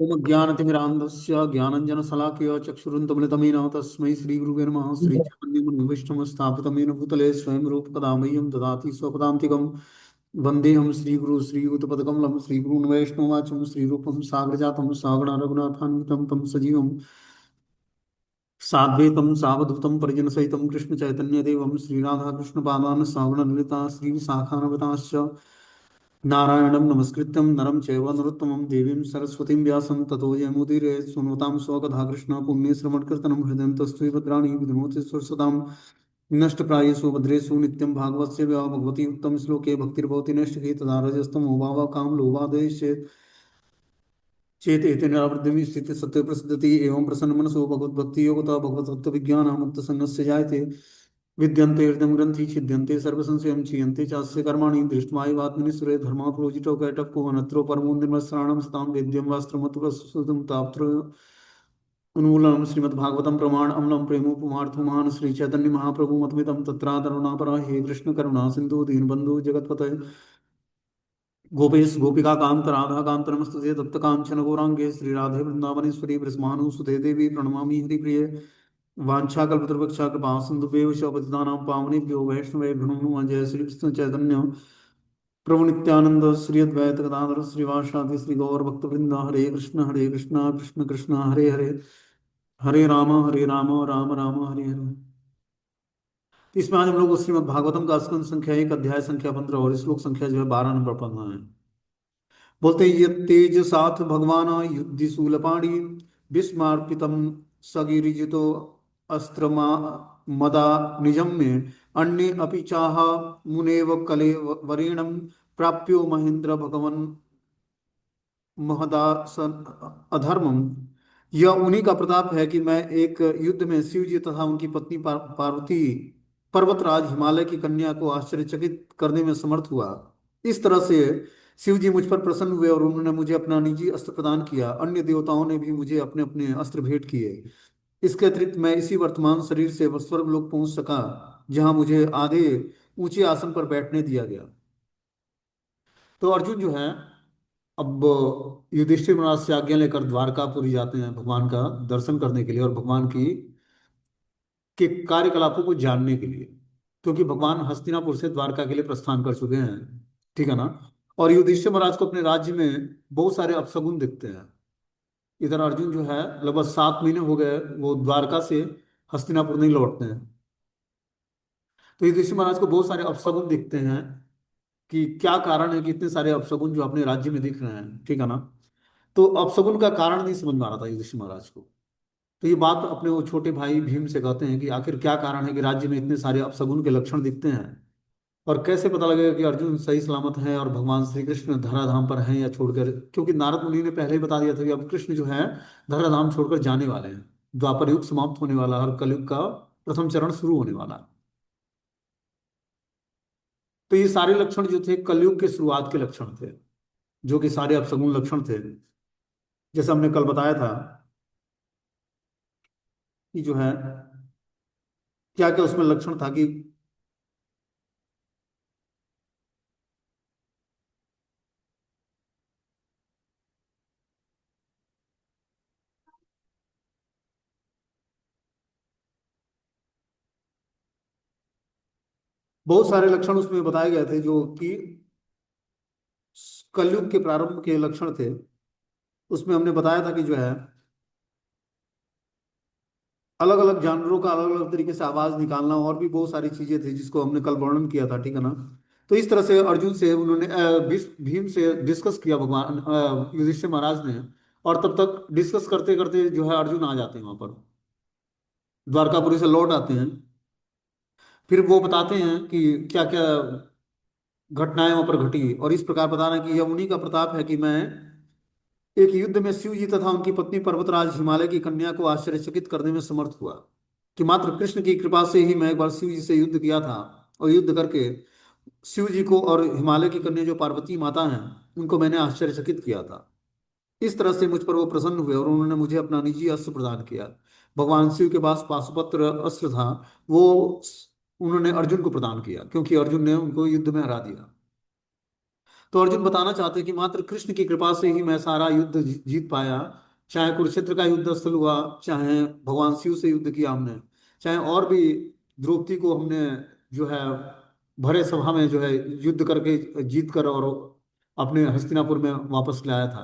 ओम ज्ञानतिमिरान्धस्य ज्ञानञ्जनशलाकया चक्षुरुन्मिलितमेन तस्मै श्रीगुरुवे नमः। श्रीचैतन्यमनोभीष्टं स्थापितं येन भूतले स्वयं रूपकदा मह्यं ददाति स्वपदान्तिकं। वन्देऽहं श्रीगुरु श्रीयुतपदकमलं श्रीगुरून् वैष्णवाचं श्रीरूपं साग्रजातं सागणा रघुनाथान्वितं तं सजीवं साद्वैतं सावधूतं परिजनसहितं कृष्णचैतन्यदेवं श्रीराधाकृष्णपादान् सावणललिता श्रीविशाखान्विताश्च नारायणं नमस्कृत्यं नरं चैव नरोत्तमं देवीं सरस्वतीं व्यासं ततो जयमुदीरये सुनोतां स्वकथा कृष्ण पुण्यश्रवणकीर्तनं हृदयन्तस्त्वं भद्राणि विधुनोति सुरसतां नष्टप्रायेषु भद्रेषु नित्यं भागवतस्य भगवती उत्तमश्लोके भक्तिर्भवति नैष्टिकी तदा रजस्तमो भावः कामलोभादेश्चेत् चेत एते निरावृत्तिं स्थितिः सत्यप्रसिद्धति एवं प्रसन्नमनसो भगवद्भक्तियोगता भगवद्भक्तविज्ञानमुक्तसङ्गस्य जायते विद्यन्ते हृदयं ग्रन्थि छिद्यन्ते सर्वसंशयं क्षीयन्ते चास्य कर्माणि दृष्ट्वाैवात्मनिसुरे धर्माप्रोजितो कैटप्पो अनत्रो परमो निर्मत्सराणं सतां वेद्यं वास्त्रमतुरसुतं ताप्त्र उन्मूलनं श्रीमद्भागवतं प्रमाण अम्लं प्रेमोपमार्थमान श्री चैतन्य महाप्रभु मतमिदं तत्रातरुणापरा हे कृष्ण करुणा सिंधु दीनबंधु जगत्पते गोपेश गोपिका कांत राधा कांत नमस्तुते तप्त कांचन गौरांगे श्री राधे वृंदावनेश्वरी ब्रजमानुसुते देवी प्रणमामि हरिप्रिये वाञ्छाकल्पतरुभक्षा कृपा सिन्धुभ्यो पतितानां पावनेभ्यो वैष्णवेभ्यो नमः। जय श्री कृष्ण चैतन्य प्रभु नित्यानंद श्री अद्वैत गदाधर श्रीवासादि श्री गौर भक्तवृंद हरे कृष्ण कृष्ण कृष्ण हरे हरे हरे राम राम राम हरे हरे। तो इसमें आज हम लोग श्रीमद् भागवतम का स्कंद संख्या 1 अध्याय संख्या 15 और श्लोक संख्या जो है 12 नंबर पढ़ना है। बोलते ये तेज साथ भगवान युद्धि शूलपाणी विस्मार्पितम सगिरिजितो अस्त्र मदा निजम में अन्य अपि चाह मुनेव कले वरेणम प्राप्यो महेंद्र भगवन महदासन अधर्मम। यह उन्हीं का प्रताप है कि मैं एक युद्ध में शिव जी तथा उनकी पत्नी पार्वती पर्वतराज हिमालय की कन्या को आश्चर्यचकित करने में समर्थ हुआ। इस तरह से शिव जी मुझ पर प्रसन्न हुए और उन्होंने मुझे अपना निजी अस्त्र प्रदान किया। अन्य देवताओं ने भी मुझे अपने अपने अस्त्र भेंट किए। इसके अतिरिक्त मैं इसी वर्तमान शरीर से स्वर्ग लोक पहुंच सका, जहां मुझे आधे ऊंचे आसन पर बैठने दिया गया। तो अर्जुन जो है अब युधिष्ठिर महाराज से आज्ञा लेकर द्वारकापुरी जाते हैं भगवान का दर्शन करने के लिए और भगवान की के कार्यकलापों को जानने के लिए, क्योंकि भगवान हस्तिनापुर से द्वारका के लिए प्रस्थान कर चुके हैं। ठीक है ना। और युधिष्ठिर महाराज को अपने राज्य में बहुत सारे अपशगुन दिखते हैं। इधर अर्जुन जो है लगभग 7 महीने हो गए वो द्वारका से हस्तिनापुर नहीं लौटते हैं। तो युधिष्ठिर महाराज को बहुत सारे अपशगुन दिखते हैं कि क्या कारण है कि इतने सारे अपशगुन जो अपने राज्य में दिख रहे हैं। ठीक है ना। तो अपशगुन का कारण नहीं समझ में आ रहा था युधिष्ठिर महाराज को। तो ये बात अपने वो छोटे भाई भीम से कहते हैं कि आखिर क्या कारण है कि राज्य में इतने सारे अपशगुन के लक्षण दिखते हैं, और कैसे पता लगेगा कि अर्जुन सही सलामत है और भगवान श्री कृष्ण धराधाम पर हैं या छोड़कर, क्योंकि नारद मुनि ने पहले ही बता दिया था कि अब कृष्ण जो है धराधाम छोड़कर जाने वाले हैं। द्वापर युग समाप्त होने वाला है और कलयुग का प्रथम चरण शुरू होने वाला है। तो ये सारे लक्षण जो थे कलयुग के शुरुआत के लक्षण थे, जो कि सारे अपशगुन लक्षण थे। जैसे हमने कल बताया था कि जो है क्या क्या उसमें लक्षण था कि बहुत सारे लक्षण उसमें बताए गए थे जो कि कलयुग के प्रारंभ के लक्षण थे। उसमें हमने बताया था कि जो है अलग अलग जानवरों का अलग अलग तरीके से आवाज निकालना और भी बहुत सारी चीजें थी जिसको हमने कल वर्णन किया था। ठीक है ना। तो इस तरह से अर्जुन से उन्होंने भीम से डिस्कस किया भगवान युधिष्ठिर महाराज ने। और तब तक डिस्कस करते करते जो है अर्जुन आ जाते हैं वहां पर, द्वारकापुरी से लौट आते हैं। फिर वो बताते हैं कि क्या क्या घटनाएं वहां पर घटी, और इस प्रकार बता रहे हैं कि यह उन्हीं का प्रताप है कि मैं एक युद्ध में शिव जी तथा उनकी पत्नी पर्वतराज हिमालय की कन्या को आश्चर्यचकित करने में समर्थ हुआ, कि मात्र कृष्ण की कृपा से ही मैं एक बार शिव जी से युद्ध किया था। और युद्ध करके शिव जी को और हिमालय की कन्या जो पार्वती माता हैं उनको मैंने आश्चर्यचकित किया था। इस तरह से मुझ पर वो प्रसन्न हुए और उन्होंने मुझे अपना निजी अस्त्र प्रदान किया। भगवान शिव के पास पाशुपत्र अस्त्र था, वो उन्होंने अर्जुन को प्रदान किया क्योंकि अर्जुन ने उनको युद्ध में हरा दिया। तो अर्जुन बताना चाहते हैं कि मात्र कृष्ण की कृपा से ही मैं सारा युद्ध जीत पाया। चाहे कुरुक्षेत्र का युद्ध स्थल हुआ, चाहे भगवान शिव से युद्ध किया हमने, चाहे और भी द्रौपदी को हमने जो है भरे सभा में जो है युद्ध करके जीत कर और अपने हस्तिनापुर में वापस लाया था।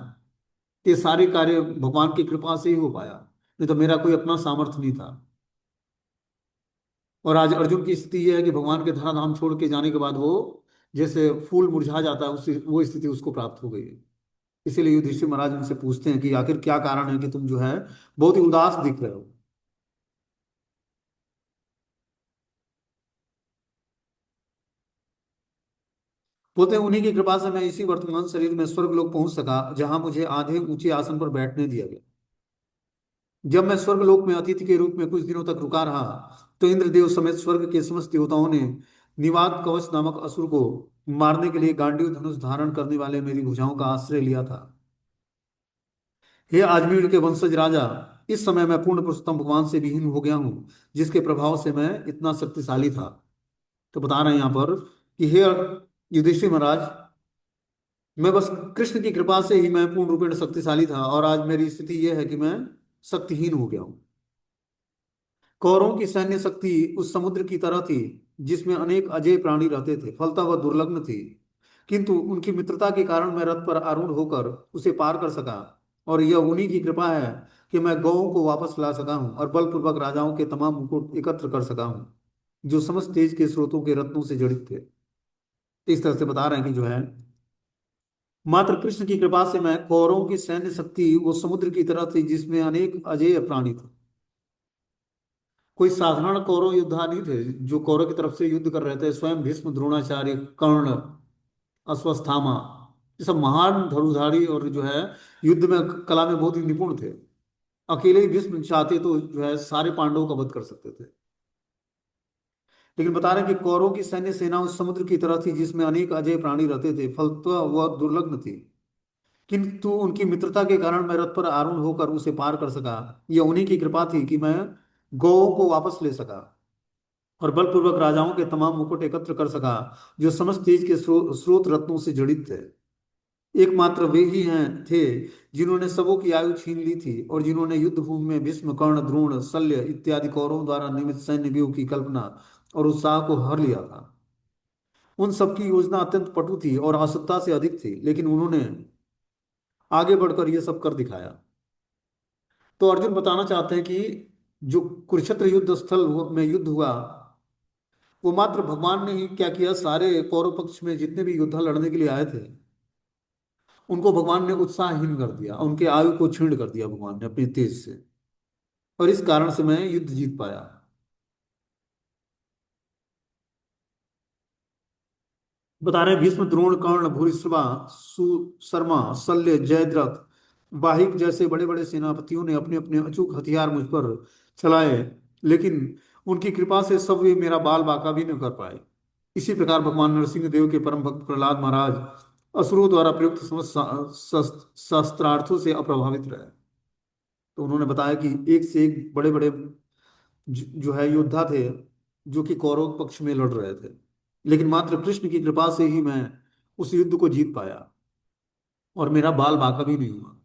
ये सारे कार्य भगवान की कृपा से ही हो पाया, नहीं तो मेरा कोई अपना सामर्थ्य नहीं था। और आज अर्जुन की स्थिति यह है कि भगवान के धराधाम छोड़ के जाने के बाद वो जैसे फूल मुरझा जाता है, उसी वो स्थिति उसको प्राप्त हो गई है। इसीलिए युधिष्ठिर महाराज उनसे पूछते हैं कि आखिर क्या कारण है कि तुम जो है बहुत ही उदास दिख रहे हो। बोलते हैं उन्हीं की कृपा से मैं इसी वर्तमान शरीर में स्वर्ग लोक पहुंच सका, जहां मुझे आधे ऊंचे आसन पर बैठने दिया गया। जब मैं स्वर्ग लोक में अतिथि के रूप में कुछ दिनों तक रुका रहा, तो इंद्रदेव समेत स्वर्ग के समस्त देवताओं ने निवात कवच नामक असुर को मारने के लिए गांडीव धनुष धारण करने वाले मेरी भुजाओं का आश्रय लिया था। हे आजमीर के वंशज राजा, इस समय मैं पूर्ण पुरुषोत्तम भगवान से विहीन हो गया हूँ, जिसके प्रभाव से मैं इतना शक्तिशाली था। तो बता रहे हैं यहाँ पर कि हे युधिष्ठिर महाराज, मैं बस कृष्ण की कृपा से ही मैं पूर्ण रूपेण शक्तिशाली था, और आज मेरी स्थिति यह है कि मैं शक्तिहीन हो गया हूँ। कौरवों की सैन्य शक्ति उस समुद्र की तरह थी, जिसमें अनेक अजेय प्राणी रहते थे, फलतः वह दुर्लग्न थी। किंतु उनकी मित्रता के कारण मैं रथ पर आरूढ़ होकर उसे पार कर सका, और यह उन्हीं की कृपा है कि मैं गौओं को वापस ला सका हूँ और बलपूर्वक राजाओं के तमाम मुकुट एकत्र कर सका हूँ, जो समस्त तेज के स्रोतों के रत्नों से जड़ित थे। इस तरह से बता रहे हैं कि जो है मात्र कृष्ण की कृपा से मैं कौरवों की सैन्य शक्ति वो समुद्र की तरह थी, जिसमें अनेक अजेय प्राणी थे। कोई साधारण कौरव योद्धा नहीं थे जो कौरव की तरफ से युद्ध कर रहे थे। स्वयं भीष्म, द्रोणाचार्य, कर्ण, अश्वत्थामा, ये सब महान धनुर्धारी और जो है युद्ध में कला में बहुत ही निपुण थे। अकेले ही भीष्म चाहते तो जो है सारे पांडवों का वध कर सकते थे। लेकिन बता रहे हैं कि कौरवों की सैन्य सेना उस समुद्र की तरह थी, जिसमें अनेक अजय प्राणी रहते थे, फलतः वह दुर्लग्न थी। किंतु उनकी मित्रता के कारण मैं रथ पर आरूढ़ होकर उसे पार कर सका। यह उन्हीं की कृपा थी कि मैं गौओं को वापस ले सका और बलपूर्वक राजाओं के तमाम मुकुट एकत्र कर सका, जो समस्त तेज के स्रोत रत्नों से जड़ित थे। एकमात्र वे ही हैं थे जिन्होंने सबों की आयु छीन ली थी, और जिन्होंने युद्ध भूमि में भीष्म, कर्ण, द्रोण, शल्य इत्यादि कौरवों द्वारा निर्मित सैन्य व्यूह की कल्पना और उत्साह को हर लिया था। उन सबकी योजना अत्यंत पटु थी और आवश्यकता से अधिक थी, लेकिन उन्होंने आगे बढ़कर यह सब कर दिखाया। तो अर्जुन बताना चाहते हैं कि जो कुरुक्षेत्र युद्ध स्थल में युद्ध हुआ, वो मात्र भगवान ने ही क्या किया, सारे कौरव पक्ष में जितने भी योद्धा लड़ने के लिए आए थे, उनको भगवान ने उत्साहहीन कर दिया, उनके आयु को क्षीण कर दिया भगवान ने अपने तेज से। और इस कारण से मैं युद्ध जीत पाया। बता रहे हैं भीष्म, द्रोण, कर्ण, भूरिश्रवा, सुशर्मा, शल्य, जयद्रथ, वाहिक जैसे बड़े बड़े सेनापतियों ने अपने अपने अचूक हथियार मुझ पर चलाए, लेकिन उनकी कृपा से सब वे मेरा बाल बाका भी न कर पाए। इसी प्रकार भगवान नरसिंह देव के परम भक्त प्रहलाद महाराज असुरों द्वारा प्रयुक्त समस्त शस्त्रार्थों से अप्रभावित रहे। तो उन्होंने बताया कि एक से एक बड़े बड़े जो है योद्धा थे, जो कि कौरव पक्ष में लड़ रहे थे, लेकिन मात्र कृष्ण की कृपा से ही मैं उस युद्ध को जीत पाया और मेरा बाल बाका भी नहीं हुआ।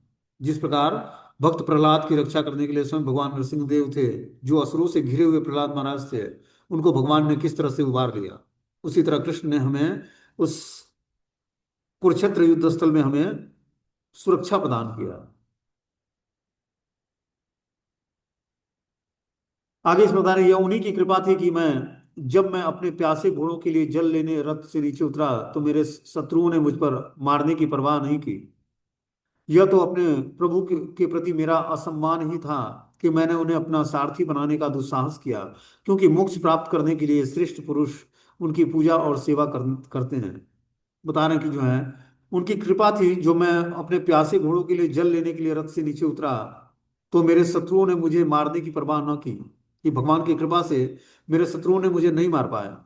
जिस प्रकार भक्त प्रहलाद की रक्षा करने के लिए स्वयं भगवान नरसिंह देव थे, जो असुरों से घिरे हुए प्रहलाद महाराज थे, उनको भगवान ने किस तरह से उबार लिया, उसी तरह कृष्ण ने हमें उस कुरुक्षेत्र युद्ध स्थल में हमें सुरक्षा प्रदान किया। आगे इस बता रहे यह उन्हीं की कृपा थी कि मैं जब मैं अपने प्यासे घोड़ों के लिए जल लेने रथ से नीचे उतरा, तो मेरे शत्रुओं ने मुझ पर मारने की परवाह नहीं की। यह तो अपने प्रभु के प्रति मेरा असम्मान ही था कि मैंने उन्हें अपना सारथी बनाने का दुस्साहस किया, क्योंकि मोक्ष प्राप्त करने के लिए श्रेष्ठ पुरुष उनकी पूजा और सेवा करते हैं। बता रहे हैं कि जो है उनकी कृपा थी, जो मैं अपने प्यासे घोड़ों के लिए जल लेने के लिए रथ से नीचे उतरा, तो मेरे शत्रुओं ने मुझे मारने की परवाह न की। कि भगवान की कृपा से मेरे शत्रुओं ने मुझे नहीं मार पाया।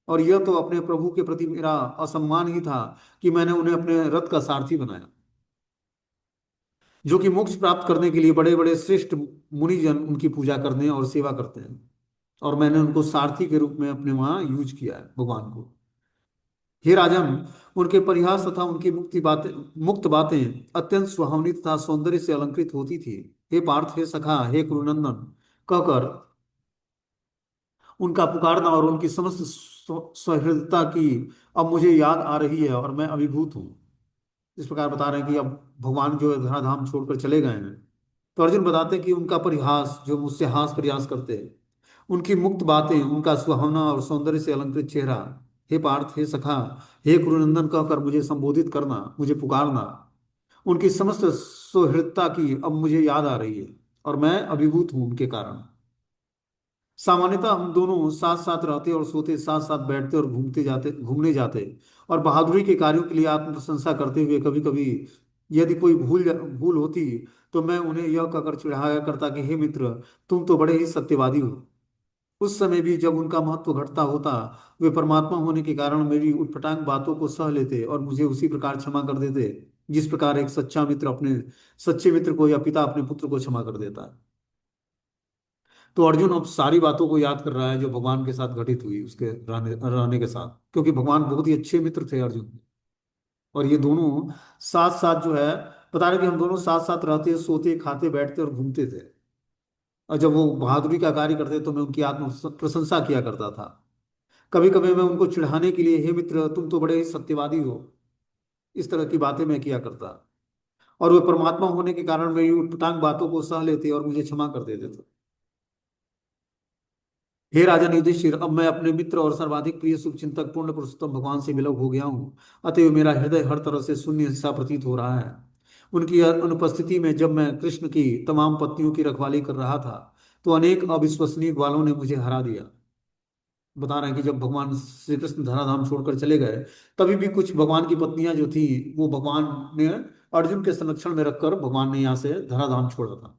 और यह तो अपने प्रभु के प्रति मेरा असम्मान ही था कि मैंने उन्हें अपने रथ का सारथी बनाया, जो कि मोक्ष प्राप्त करने के लिए बड़े बड़े श्रेष्ठ मुनिजन उनकी पूजा करते हैं और सेवा करते हैं, और मैंने उनको सारथी के रूप में अपने वहां यूज किया है भगवान को। हे राजन, उनके परिहास तथा उनकी मुक्त बातें अत्यंत सुहावनी तथा सौंदर्य से अलंकृत होती थी। हे पार्थ, हे सखा, हे कुरुनंदन कहकर उनका पुकारना और उनकी समस्त सहृदयता की अब मुझे याद आ रही है और मैं अभिभूत हूँ। इस प्रकार बता रहे हैं कि अब भगवान जो है धराधाम छोड़कर चले गए हैं। तो अर्जुन बताते हैं कि उनका परिहास, जो मुझसे हास परिहास करते हैं, उनकी मुक्त बातें, उनका सुहावना और सौंदर्य से अलंकृत चेहरा, हे पार्थ, हे सखा, हे कुरुनंदन कहकर मुझे संबोधित करना, मुझे पुकारना, उनकी समस्त सुहृदता की अब मुझे याद आ रही है और मैं अभिभूत हूं उनके कारण। सामान्यतः हम दोनों साथ साथ रहते और सोते, साथ साथ बैठते और घूमने जाते और बहादुरी के कार्यों के लिए आत्म प्रशंसा करते हुए कभी कभी यदि कोई भूल होती तो मैं उन्हें यह कहकर चिढ़ाया करता कि हे मित्र, तुम तो बड़े ही सत्यवादी हो। उस समय भी जब उनका महत्व घटता होता, वे परमात्मा होने के कारण मेरी उटपटांग बातों को सह लेते और मुझे उसी प्रकार क्षमा कर देते जिस प्रकार एक सच्चा मित्र अपने सच्चे मित्र को या पिता अपने पुत्र को क्षमा कर देता है। तो अर्जुन अब सारी बातों को याद कर रहा है जो भगवान के साथ घटित हुई उसके रहने के साथ, क्योंकि भगवान बहुत ही अच्छे मित्र थे अर्जुन। और ये दोनों साथ साथ जो है, बता रहे कि हम दोनों साथ साथ रहते, सोते, खाते, बैठते और घूमते थे। और जब वो बहादुरी का कार्य करते तो मैं उनकी आत्म प्रशंसा किया करता था। कभी कभी मैं उनको चिढ़ाने के लिए, हे मित्र, तुम तो बड़े ही सत्यवादी हो, इस तरह की बातें मैं किया करता। और वे परमात्मा होने के कारण मेरी उटपटांग बातों को सह लेते और मुझे क्षमा कर देते थे। हे राजन युधिष्ठिर, अब मैं अपने मित्र और सर्वाधिक प्रिय शुभचिंतक पूर्ण पुरुषोत्तम भगवान से विलग हो गया हूँ। अतएव मेरा हृदय हर तरह से शून्य सा प्रतीत हो रहा है। उनकी अनुपस्थिति में जब मैं कृष्ण की तमाम पत्नियों की रखवाली कर रहा था तो अनेक अविश्वसनीय ग्वालों ने मुझे हरा दिया। बता रहे हैं कि जब भगवान श्री कृष्ण धराधाम छोड़कर चले गए, तभी भी कुछ भगवान की पत्नियां जो थी, वो भगवान ने अर्जुन के संरक्षण में रखकर भगवान ने यहाँ से धराधाम छोड़ा था।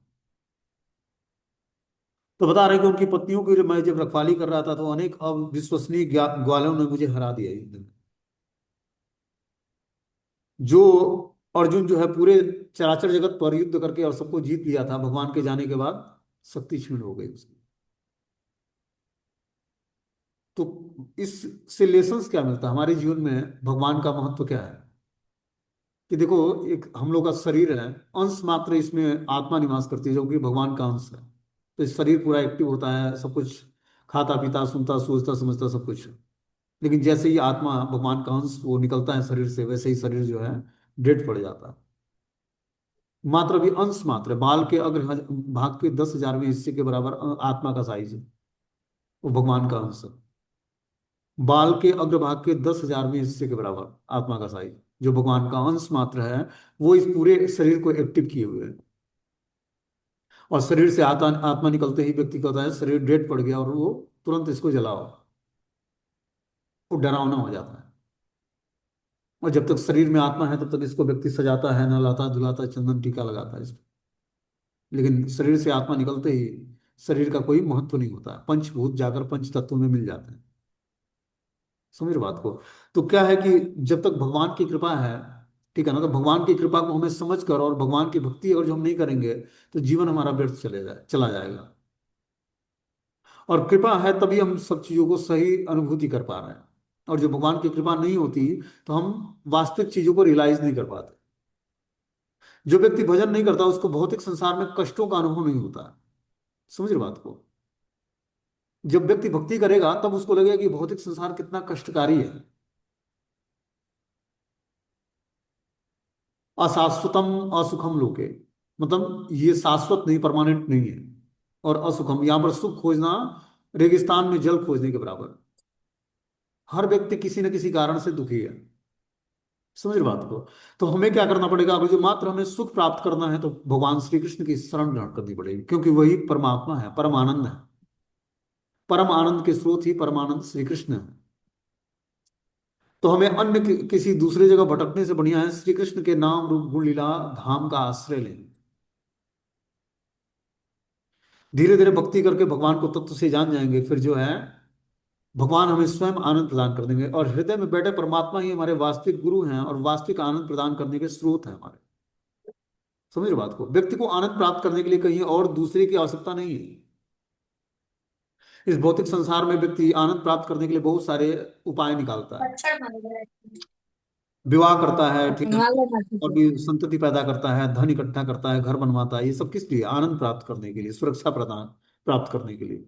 तो बता रहे हैं कि उनकी पत्नियों की मैं जब रखवाली कर रहा था तो अनेक अविश्वसनीय ग्वालों ने मुझे हरा दिया युद्ध में। जो अर्जुन जो है पूरे चराचर जगत पर युद्ध करके और सबको जीत लिया था, भगवान के जाने के बाद शक्ति क्षीण हो गई उसकी। तो इससे लेसन्स क्या मिलता है हमारे जीवन में, भगवान का महत्व क्या है? कि देखो, एक हम लोग का शरीर है, अंश मात्र इसमें आत्मा निवास करती है जो कि भगवान का अंश है। तो इस शरीर पूरा एक्टिव होता है, सब कुछ खाता पीता सुनता सोचता समझता सब कुछ। लेकिन जैसे ही आत्मा भगवान का अंश वो निकलता है शरीर से, वैसे ही शरीर जो है डेड पड़ जाता है। मात्र भी अंश मात्र है। बाल के अग्र भाग के 10,000वें हिस्से के बराबर आत्मा का साइज है, वो भगवान का अंश है। बाल के अग्रभाग के 10,000वें हिस्से के बराबर आत्मा का साइज, जो भगवान का अंश मात्र है, वो इस पूरे शरीर को एक्टिव किए हुए है। और शरीर से आत्मा निकलते ही व्यक्ति का होता है शरीर डेड पड़ गया और वो तुरंत इसको जलाओ, वो डरावना हो जाता है। और जब तक शरीर में आत्मा है तब तक इसको व्यक्ति सजाता है, नहलाता धुलाता, चंदन टीका लगाता है इस। लेकिन शरीर से आत्मा निकलते ही शरीर का कोई महत्व नहीं होता है, पंचभूत जाकर पंच तत्वों में मिल जाते हैं। समझ रहे बात को? तो क्या है कि जब तक भगवान की कृपा है, ठीक है ना, तो भगवान की कृपा को हमें समझ कर और भगवान की भक्ति अगर जो हम नहीं करेंगे तो जीवन हमारा व्यर्थ चला जाएगा। और कृपा है तभी हम सब चीजों को सही अनुभूति कर पा रहे हैं। और जो भगवान की कृपा नहीं होती तो हम वास्तविक चीजों को रियलाइज नहीं कर पाते। जो व्यक्ति भजन नहीं करता उसको भौतिक संसार में कष्टों का अनुभव नहीं होता। समझ रहे बात को? जब व्यक्ति भक्ति करेगा तब उसको लगेगा कि भौतिक संसार कितना कष्टकारी है। अशाश्वतम असुखम लोके, मतलब ये शाश्वत नहीं, परमानेंट नहीं है। और असुखम, यहां पर सुख खोजना रेगिस्तान में जल खोजने के बराबर। हर व्यक्ति किसी न किसी कारण से दुखी है। समझ रहे बात को? तो हमें क्या करना पड़ेगा? अगर जो मात्र हमें सुख प्राप्त करना है तो भगवान श्री कृष्ण की शरण ग्रहण करनी पड़ेगी, क्योंकि वही परमात्मा है, परम आनंद है। परम आनंद के स्रोत ही परमानंद श्री कृष्ण है। तो हमें अन्य किसी दूसरे जगह भटकने से बढ़िया है श्री कृष्ण के नाम रूप गुण लीला धाम का आश्रय लें। धीरे धीरे भक्ति करके भगवान को तत्व से जान जाएंगे, फिर जो है भगवान हमें स्वयं आनंद प्रदान कर देंगे। और हृदय में बैठे परमात्मा ही हमारे वास्तविक गुरु हैं और वास्तविक आनंद प्रदान करने के स्रोत हैं हमारे। समझ रहे बात को? व्यक्ति को आनंद प्राप्त करने के लिए कहीं और दूसरे की आवश्यकता नहीं है। इस भौतिक संसार में व्यक्ति आनंद प्राप्त करने के लिए बहुत सारे उपाय निकालता है। विवाह करता है, ठीक है, और भी संतति पैदा करता है, धन इकट्ठा करता है, घर बनवाता है। ये सब किस लिए? आनंद प्राप्त करने के लिए, सुरक्षा प्रदान प्राप्त करने के लिए।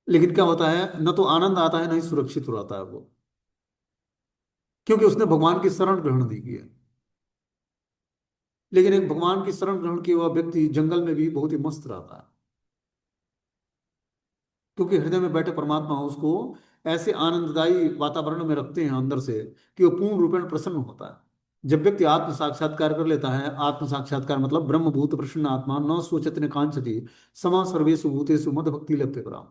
लेकिन क्या होता है, न तो आनंद आता है, न ही सुरक्षित रहता है वो, क्योंकि उसने भगवान की शरण ग्रहण नहीं की है। लेकिन एक भगवान की शरण ग्रहण किया हुआ व्यक्ति जंगल में भी बहुत ही मस्त रहता है, क्योंकि हृदय में बैठे परमात्मा उसको ऐसे आनंददायी वातावरण में रखते हैं अंदर से कि वो पूर्ण रूपेण प्रसन्न होता है। जब व्यक्ति आत्म साक्षात्कार कर लेता है, आत्म साक्षात्कार मतलब ब्रह्मभूत प्रसन्न आत्मा न सोचत न कांचति समा सर्वेषु भूतेषु मद भक्ति लभते पराम।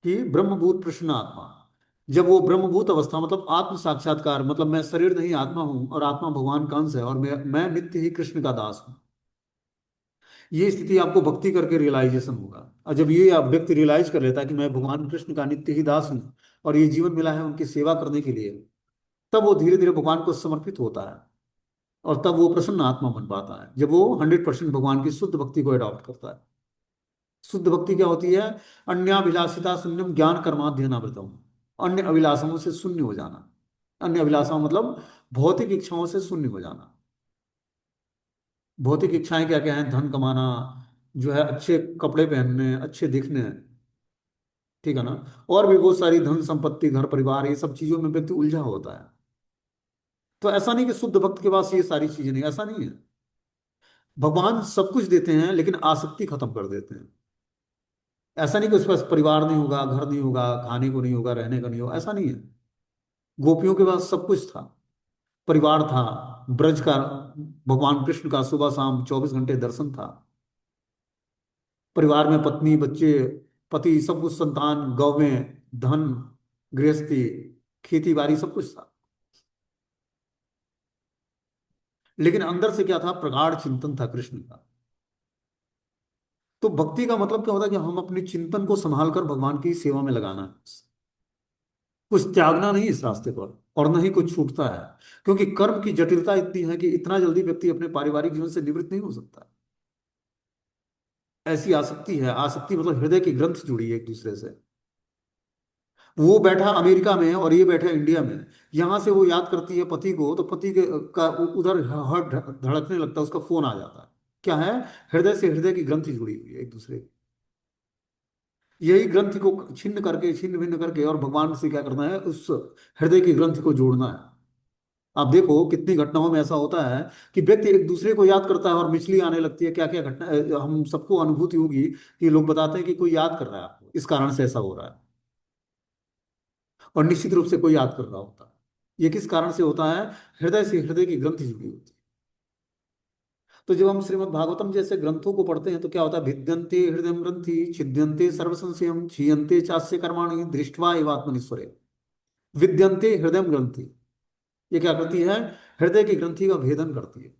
कि ब्रह्मभूत प्रसन्न आत्मा, जब वो ब्रह्मभूत अवस्था मतलब आत्म साक्षात्कार मतलब मैं शरीर नहीं आत्मा हूं और आत्मा भगवान का अंश है और मैं नित्य ही कृष्ण का दास हूं, ये स्थिति आपको भक्ति करके रियलाइजेशन होगा। और जब ये आप व्यक्ति रियलाइज कर लेता है कि मैं भगवान कृष्ण का नित्य ही दास हूँ और ये जीवन मिला है उनकी सेवा करने के लिए, तब वो धीरे धीरे भगवान को समर्पित होता है। और तब वो प्रसन्न आत्मा बन पाता है, जब वो 100% भगवान की शुद्ध भक्ति को अडॉप्ट करता है। शुद्ध भक्ति क्या होती है? अन्याभिलाषिता शून्यम ज्ञान कर्माध्ययनावृतम। अन्य अभिलाषाओं से शून्य हो जाना। अन्य अभिलाषाओं मतलब भौतिक इच्छाओं से शून्य हो जाना। भौतिक इच्छाएं क्या क्या हैं? धन कमाना, जो है अच्छे कपड़े पहनने, अच्छे दिखने, ठीक है ना, और भी बहुत सारी धन संपत्ति, घर परिवार, ये सब चीजों में व्यक्ति उलझा होता है। तो ऐसा नहीं कि शुद्ध भक्त के पास ये सारी चीजें नहीं, ऐसा नहीं है। भगवान सब कुछ देते हैं लेकिन आसक्ति खत्म कर देते हैं। ऐसा नहीं कि उसके पास परिवार नहीं होगा, घर नहीं होगा, खाने को नहीं होगा, रहने का नहीं होगा, ऐसा नहीं है। गोपियों के पास सब कुछ था। परिवार था, ब्रज का, भगवान कृष्ण का सुबह शाम 24 घंटे दर्शन था। परिवार में पत्नी, बच्चे, पति, सब कुछ, संतान, गौवें, धन, गृहस्थी, खेती बाड़ी, सब कुछ था। लेकिन अंदर से क्या था? प्रगाढ़ चिंतन था कृष्ण का। तो भक्ति का मतलब क्या होता है कि हम अपने चिंतन को संभाल कर भगवान की सेवा में लगाना है। कुछ त्यागना नहीं इस रास्ते पर, और न ही कुछ छूटता है। क्योंकि कर्म की जटिलता इतनी है कि इतना जल्दी व्यक्ति अपने पारिवारिक जीवन से निवृत्त नहीं हो सकता। ऐसी आसक्ति है। आसक्ति मतलब हृदय की ग्रंथ जुड़ी है एक दूसरे से। वो बैठा अमेरिका में और ये बैठा इंडिया में। यहां से वो याद करती है पति को, तो पति के का उधर हार्ट धड़कने लगता है, उसका फोन आ जाता है। क्या है? हृदय से हृदय की ग्रंथि जुड़ी हुई है एक दूसरे की। यही ग्रंथि को छिन्न करके, छिन्न भिन्न करके, और भगवान से क्या करना है? उस हृदय की ग्रंथि को जोड़ना है। आप देखो कितनी घटनाओं में ऐसा होता है कि व्यक्ति एक दूसरे को याद करता है और मिचली आने लगती है। क्या क्या घटना हम सबको अनुभूति होगी कि लोग बताते हैं कि कोई याद कर रहा है आपको, इस कारण से ऐसा हो रहा है। और निश्चित रूप से कोई याद कर रहा होता है। ये किस कारण से होता है? हृदय से हृदय की ग्रंथि जुड़ी होती है। तो जब हम श्रीमद् भागवतम जैसे ग्रंथों को पढ़ते हैं तो क्या होता है? भिद्यन्ते हृदय ग्रंथि छिद्यन्ते सर्व संशयम क्षीयन्ते चास्य कर्माणि दृष्ट्वा एवात्मनिश्वरे। विद्यन्ते हृदय ग्रंथि, ये क्या करती है? हृदय की ग्रंथि का भेदन करती है।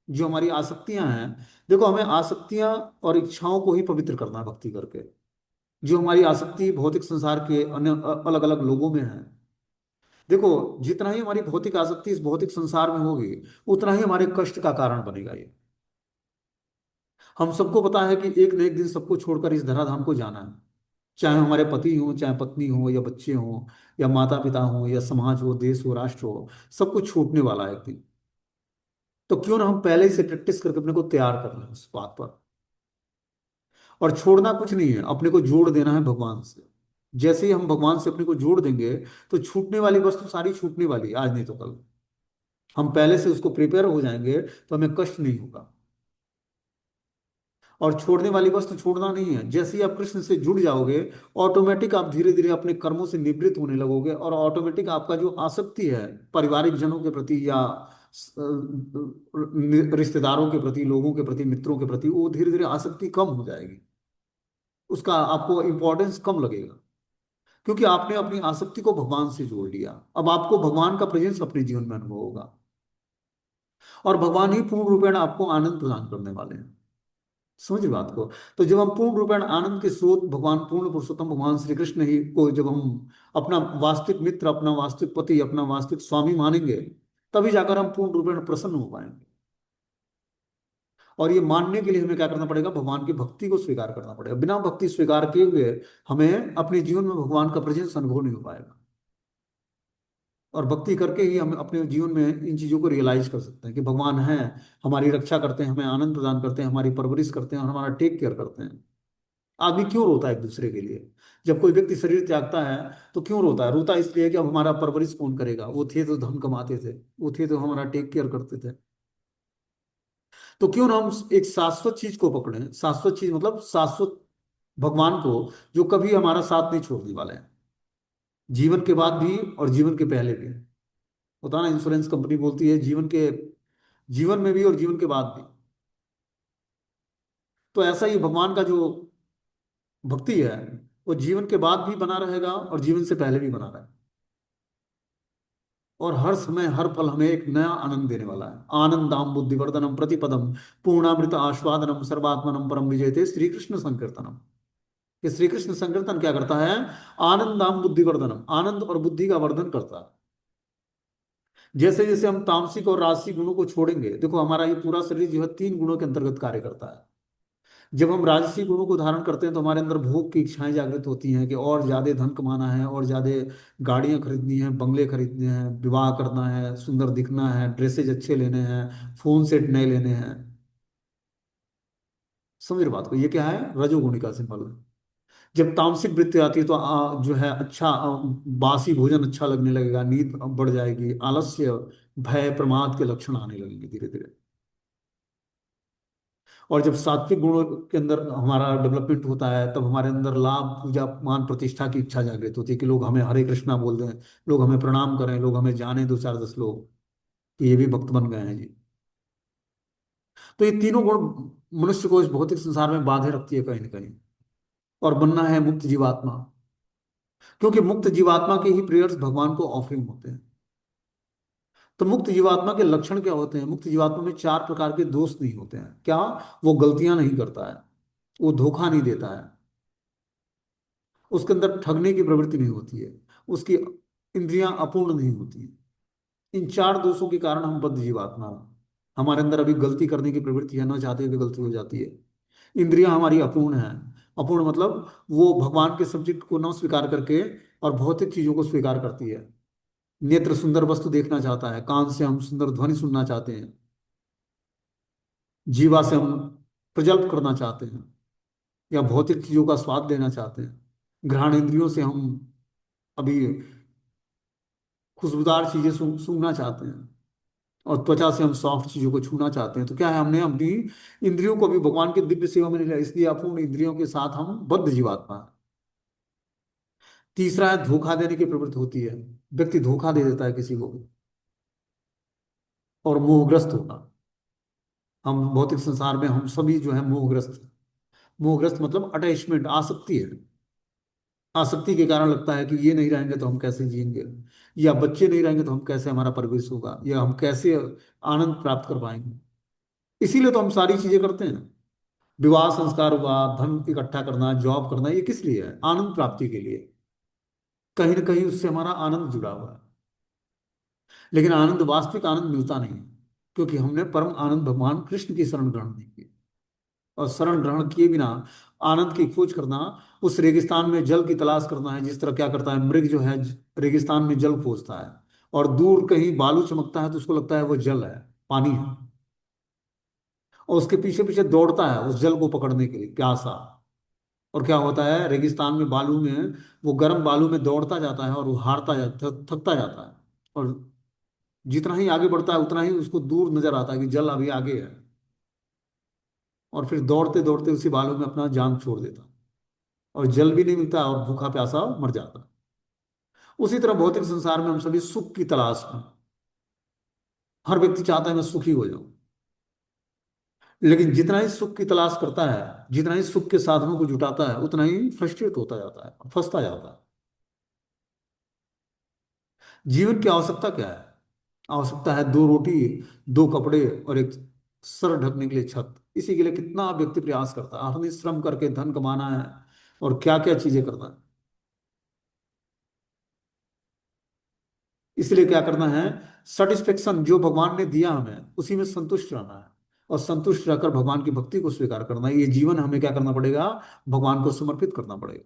जो हमारी आसक्तियां हैं, देखो हमें आसक्तियां और इच्छाओं को ही पवित्र करना है भक्ति करके। जो हमारी आसक्ति भौतिक संसार के अन्य अलग अलग लोगों में है, देखो जितना ही हमारी भौतिक आसक्ति इस भौतिक संसार में होगी, उतना ही हमारे कष्ट का कारण बनेगा ये। हम सबको पता है कि एक न एक दिन सबको छोड़कर इस धराधाम को जाना है। चाहे हमारे पति हो, चाहे पत्नी हो, या बच्चे हो, या माता पिता हो, या समाज हो, देश हो, राष्ट्र हो, सब कुछ छूटने वाला है एक दिन। तो क्यों ना हम पहले ही से प्रैक्टिस करके अपने को तैयार कर लें उस बात पर। और छोड़ना कुछ नहीं है, अपने को जोड़ देना है भगवान से। जैसे ही हम भगवान से अपने को जोड़ देंगे, तो छूटने वाली वस्तु सारी छूटने वाली है, आज नहीं तो कल। हम पहले से उसको प्रिपेयर हो जाएंगे तो हमें कष्ट नहीं होगा। और छोड़ने वाली वस्तु छोड़ना नहीं है। जैसे ही आप कृष्ण से जुड़ जाओगे, ऑटोमेटिक आप धीरे धीरे अपने कर्मों से निवृत्त होने लगोगे, और ऑटोमेटिक आपका जो आसक्ति है पारिवारिक जनों के प्रति, या रिश्तेदारों के प्रति, लोगों के प्रति, मित्रों के प्रति, वो धीरे धीरे आसक्ति कम हो जाएगी। उसका आपको इंपॉर्टेंस कम लगेगा, क्योंकि आपने अपनी आसक्ति को भगवान से जोड़ लिया। अब आपको भगवान का प्रेजेंस अपने जीवन में अनुभव होगा, और भगवान ही पूर्ण रूपेण आपको आनंद प्रदान करने वाले हैं। समझ बात को। तो जब हम पूर्ण रूपेण आनंद के स्रोत भगवान पूर्ण पुरुषोत्तम भगवान श्री कृष्ण ही को जब हम अपना वास्तविक मित्र, अपना वास्तविक पति, अपना वास्तविक स्वामी मानेंगे, तभी जाकर हम पूर्ण रूपेण प्रसन्न हो पाएंगे। और ये मानने के लिए हमें क्या करना पड़ेगा, भगवान की भक्ति को स्वीकार करना पड़ेगा। बिना भक्ति स्वीकार किए हुए हमें अपने जीवन में भगवान का प्रेजेंस अनुभव नहीं हो पाएगा। और भक्ति करके ही हम अपने जीवन में इन चीजों को रियलाइज कर सकते हैं कि भगवान है, हमारी रक्षा करते हैं, हमें आनंद प्रदान करते हैं, हमारी परवरिश करते हैं और हमारा टेक केयर करते हैं। आदमी क्यों रोता है एक दूसरे के लिए? जब कोई व्यक्ति शरीर त्यागता है तो क्यों रोता है? रोता इसलिए कि अब हमारा परवरिश कौन करेगा? वो थे तो धन कमाते थे, वो थे तो हमारा टेक केयर करते थे। तो क्यों ना हम एक शाश्वत चीज को पकड़ें। शाश्वत चीज मतलब शाश्वत भगवान को, जो कभी हमारा साथ नहीं छोड़ने वाले हैं, जीवन के बाद भी और जीवन के पहले भी। होता है ना, इंश्योरेंस कंपनी बोलती है जीवन के, जीवन में भी और जीवन के बाद भी। तो ऐसा ही भगवान का जो भक्ति है, वो जीवन के बाद भी बना रहेगा और जीवन से पहले भी बना रहेगा। और हर समय हर पल हमें एक नया आनंद देने वाला है। आनंदाम बुद्धिवर्धनम प्रतिपदम पूर्णामृत आस्वादनम सर्वात्मनम परम विजयते श्री कृष्ण संकीर्तनम। ये श्री कृष्ण संकीर्तन क्या करता है? आनंदाम बुद्धिवर्धनम, आनंद और बुद्धि का वर्धन करता है। जैसे जैसे हम तामसिक और राजसिक गुणों को छोड़ेंगे, देखो हमारा ये पूरा शरीर जो है तीन गुणों के अंतर्गत कार्य करता है। जब हम राजसी गुणों को धारण करते हैं तो हमारे अंदर भोग की इच्छाएं जागृत होती हैं कि और ज्यादा धन कमाना है, और ज्यादा गाड़ियां खरीदनी है, बंगले खरीदने हैं, विवाह करना है, सुंदर दिखना है, ड्रेसेज अच्छे लेने हैं, फोन सेट नए लेने हैं। समझ रहे बात को? ये क्या है? रजोगुणी का सिंबल है। जब तामसिक वृत्ति आती है तो जो है अच्छा बासी भोजन अच्छा लगने लगेगा, नींद बढ़ जाएगी, आलस्य, भय, प्रमाद के लक्षण आने लगेंगे धीरे धीरे। और जब सात्विक गुणों के अंदर हमारा डेवलपमेंट होता है तब हमारे अंदर लाभ, पूजा, मान, प्रतिष्ठा की इच्छा जागृत होती है कि लोग हमें हरे कृष्णा बोल दें, लोग हमें प्रणाम करें, लोग हमें जाने, दो चार दस लोग कि ये भी भक्त बन गए हैं जी। तो ये तीनों गुण मनुष्य को इस भौतिक संसार में बांधे रखती है कहीं ना कहीं। और बनना है मुक्त जीवात्मा, क्योंकि मुक्त जीवात्मा के ही प्रेयर्स भगवान को ऑफरिंग होते हैं। तो मुक्त जीवात्मा के लक्षण क्या होते हैं? मुक्त जीवात्मा में चार प्रकार के दोष नहीं होते हैं। क्या? वो गलतियां नहीं करता है, वो धोखा नहीं देता है, उसके अंदर ठगने की प्रवृत्ति नहीं होती है, उसकी इंद्रियां अपूर्ण नहीं होती। इन चार दोषों के कारण हम बद्ध जीवात्मा हैं। हमारे अंदर अभी गलती करने की प्रवृत्ति है, ना चाहते हुए गलती हो जाती है। इंद्रियां हमारी अपूर्ण है। अपूर्ण मतलब वो भगवान के सब्जेक्ट को ना स्वीकार करके और भौतिक चीजों को स्वीकार करती है। नेत्र सुंदर वस्तु देखना चाहता है, कान से हम सुंदर ध्वनि सुनना चाहते हैं, जीवा से हम प्रजल्प करना चाहते हैं, या भौतिक चीजों का स्वाद लेना चाहते हैं। घ्राण इंद्रियों से हम अभी खुशबूदार चीजें सूंघना चाहते हैं, और त्वचा से हम सॉफ्ट चीजों को छूना चाहते हैं। तो क्या है, हमने अपनी इंद्रियों को भी भगवान के दिव्य सेवा में नहीं लिया, इसलिए अपूर्ण इंद्रियों के साथ हम बद्ध जीवात्मा हैं। तीसरा है धोखा देने की प्रवृत्ति होती है। व्यक्ति धोखा दे देता है किसी को भी। और मोहग्रस्त होना, हम भौतिक संसार में हम सभी जो है मोहग्रस्त हैं। मोहग्रस्त मतलब अटैचमेंट, आसक्ति है। आसक्ति के कारण लगता है कि ये नहीं रहेंगे तो हम कैसे जिएंगे, या बच्चे नहीं रहेंगे तो हम कैसे, हमारा परवरिश होगा, या हम कैसे आनंद प्राप्त कर पाएंगे। इसीलिए तो हम सारी चीजें करते हैं। विवाह संस्कार हुआ, धन इकट्ठा करना, जॉब करना, ये किस लिए है? आनंद प्राप्ति के लिए। कहीं ना कहीं उससे हमारा आनंद जुड़ा हुआ है। लेकिन आनंद, वास्तविक आनंद मिलता नहीं, क्योंकि हमने परम आनंद भगवान कृष्ण की शरण ग्रहण नहीं की। और शरण ग्रहण किए बिना आनंद की खोज करना, उस रेगिस्तान में जल की तलाश करना है। जिस तरह क्या करता है मृग, जो है रेगिस्तान में जल खोजता है, और दूर कहीं बालू चमकता है तो उसको लगता है वो जल है, पानी है, और उसके पीछे पीछे दौड़ता है उस जल को पकड़ने के लिए, प्यासा। और क्या होता है, रेगिस्तान में बालू में, वो गर्म बालू में दौड़ता जाता है और वो हारता जाता, थकता जाता है। और जितना ही आगे बढ़ता है उतना ही उसको दूर नजर आता है कि जल अभी आगे है। और फिर दौड़ते दौड़ते उसी बालू में अपना जान छोड़ देता, और जल भी नहीं मिलता और भूखा प्यासा मर जाता। उसी तरह भौतिक संसार में हम सभी सुख की तलाश में, हर व्यक्ति चाहता है मैं सुखी हो जाऊं। लेकिन जितना ही सुख की तलाश करता है, जितना ही सुख के साधनों को जुटाता है, उतना ही फ्रस्ट्रेट होता जाता है, फंसता जाता है। जीवन की आवश्यकता क्या है? आवश्यकता है दो रोटी, दो कपड़े, और एक सर ढकने के लिए छत। इसी के लिए कितना व्यक्ति प्रयास करता है, अपने श्रम करके धन कमाना है, और क्या क्या चीजें करना है। इसलिए क्या करना है, सेटिस्फेक्शन जो भगवान ने दिया हमें उसी में संतुष्ट रहना है। और संतुष्ट रहकर भगवान की भक्ति को स्वीकार करना। ये जीवन हमें क्या करना पड़ेगा? भगवान को समर्पित करना पड़ेगा।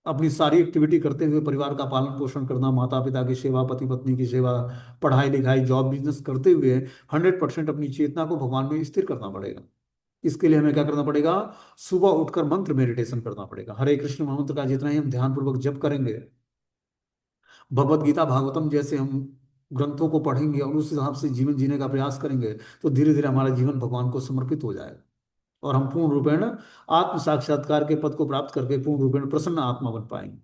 अपनी सारी एक्टिविटी करते हुए परिवार का पालन पोषण करना, माता पिता की सेवा, पति पत्नी की सेवा, पढ़ाई लिखाई, जॉब, बिजनेस करते हुए 100% अपनी चेतना को भगवान में स्थिर करना पड़ेगा। इसके लिए हमें क्या करना पड़ेगा? सुबह उठकर मंत्र मेडिटेशन करना पड़ेगा। हरे कृष्ण मंत्र का जितना ही हम ध्यान पूर्वक जप करेंगे, भगवत गीता भागवतम जैसे हम ग्रंथों को पढ़ेंगे और उस हिसाब से जीवन जीने का प्रयास करेंगे, तो धीरे धीरे हमारा जीवन भगवान को समर्पित हो जाएगा और हम पूर्ण रूपेण आत्म साक्षात्कार के पद को प्राप्त करके पूर्ण रूपेण प्रसन्न आत्मा बन पाएंगे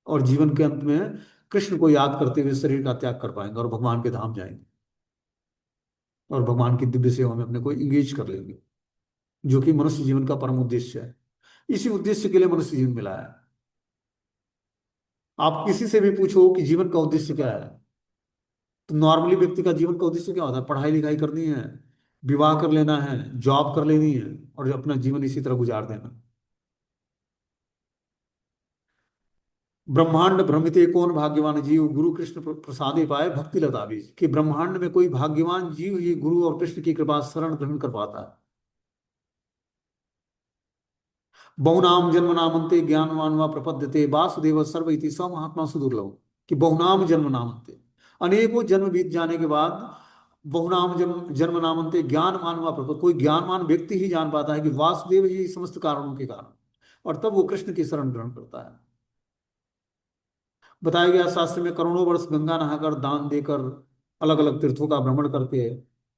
और जीवन के अंत में कृष्ण को याद करते हुए शरीर का त्याग कर पाएंगे और भगवान के धाम जाएंगे और भगवान की दिव्य सेवा में अपने को इंगेज कर लेंगे, जो कि मनुष्य जीवन का परम उद्देश्य है। इसी उद्देश्य के लिए मनुष्य जीवन मिला है। आप किसी से भी पूछो कि जीवन का उद्देश्य क्या है, तो नॉर्मली व्यक्ति का जीवन का उद्देश्य क्या होता है? पढ़ाई लिखाई करनी है, विवाह कर लेना है, जॉब कर लेनी है और अपना जीवन इसी तरह गुजार देना। ब्रह्मांड भ्रमिते कौन भाग्यवान जीव, गुरु कृष्ण प्रसादे पाए भक्ति लता बीज। कि ब्रह्मांड में कोई भाग्यवान जीव ही गुरु और कृष्ण की कृपा शरण ग्रहण कर पाता है। बहुनाम जन्म नामंते ज्ञानवान व प्रपद्यते वासुदेव सर्व इति स महात्मा सुदुर्लभ। कि बहुनाम जन्म नामंते, अनेकों जन्म बीत जाने के बाद, बहुनाम जन्म जन्म नामंते ज्ञानवान व प्रपद, कोई ज्ञानवान व्यक्ति ही जान पाता है कि वासुदेव ही समस्त कारणों के कारण, और तब वो कृष्ण की शरण ग्रहण करता है। बताया गया शास्त्र में, करोड़ों वर्ष गंगा नहाकर, दान देकर, अलग अलग तीर्थों का भ्रमण करके,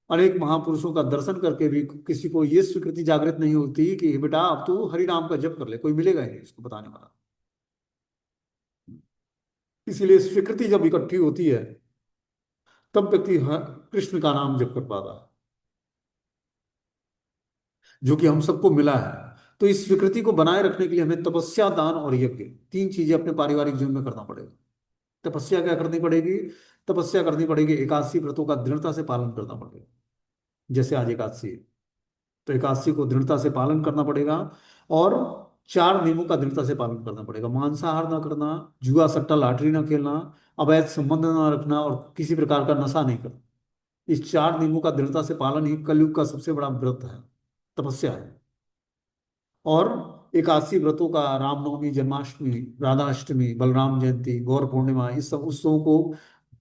अनेक महापुरुषों का दर्शन करके भी किसी को ये स्वीकृति जागृत नहीं होती कि बेटा अब तू हरि नाम का जप कर ले। कोई मिलेगा ही नहीं इसको बताने वाला। इसीलिए स्वीकृति जब इकट्ठी होती है, तब व्यक्ति कृष्ण का नाम जप कर पाता है, जो कि हम सबको मिला है। तो इस स्वीकृति को बनाए रखने के लिए हमें तपस्या, दान और यज्ञ, तीन चीजें अपने पारिवारिक जीवन में करना पड़ेगा। तपस्या क्या करनी पड़ेगी? तपस्या करनी पड़ेगी, एकादशी व्रतों का दृढ़ता से पालन करना पड़ेगा। जैसे आज एकादशी है, तो एकादशी को दृढ़ता से पालन करना पड़ेगा और चार नियमों का दृढ़ता से पालन करना पड़ेगा। मांसाहार ना करना, जुआ सट्टा लॉटरी ना खेलना, अवैध संबंध ना रखना और किसी प्रकार का नशा नहीं करना। इस चार नियमों का दृढ़ता से पालन ही कलयुग का सबसे बड़ा व्रत है, तपस्या है। और एकादशी व्रतों का, रामनवमी, जन्माष्टमी, राधाष्टमी, बलराम जयंती, गौर पूर्णिमा, इस सब उत्सवों को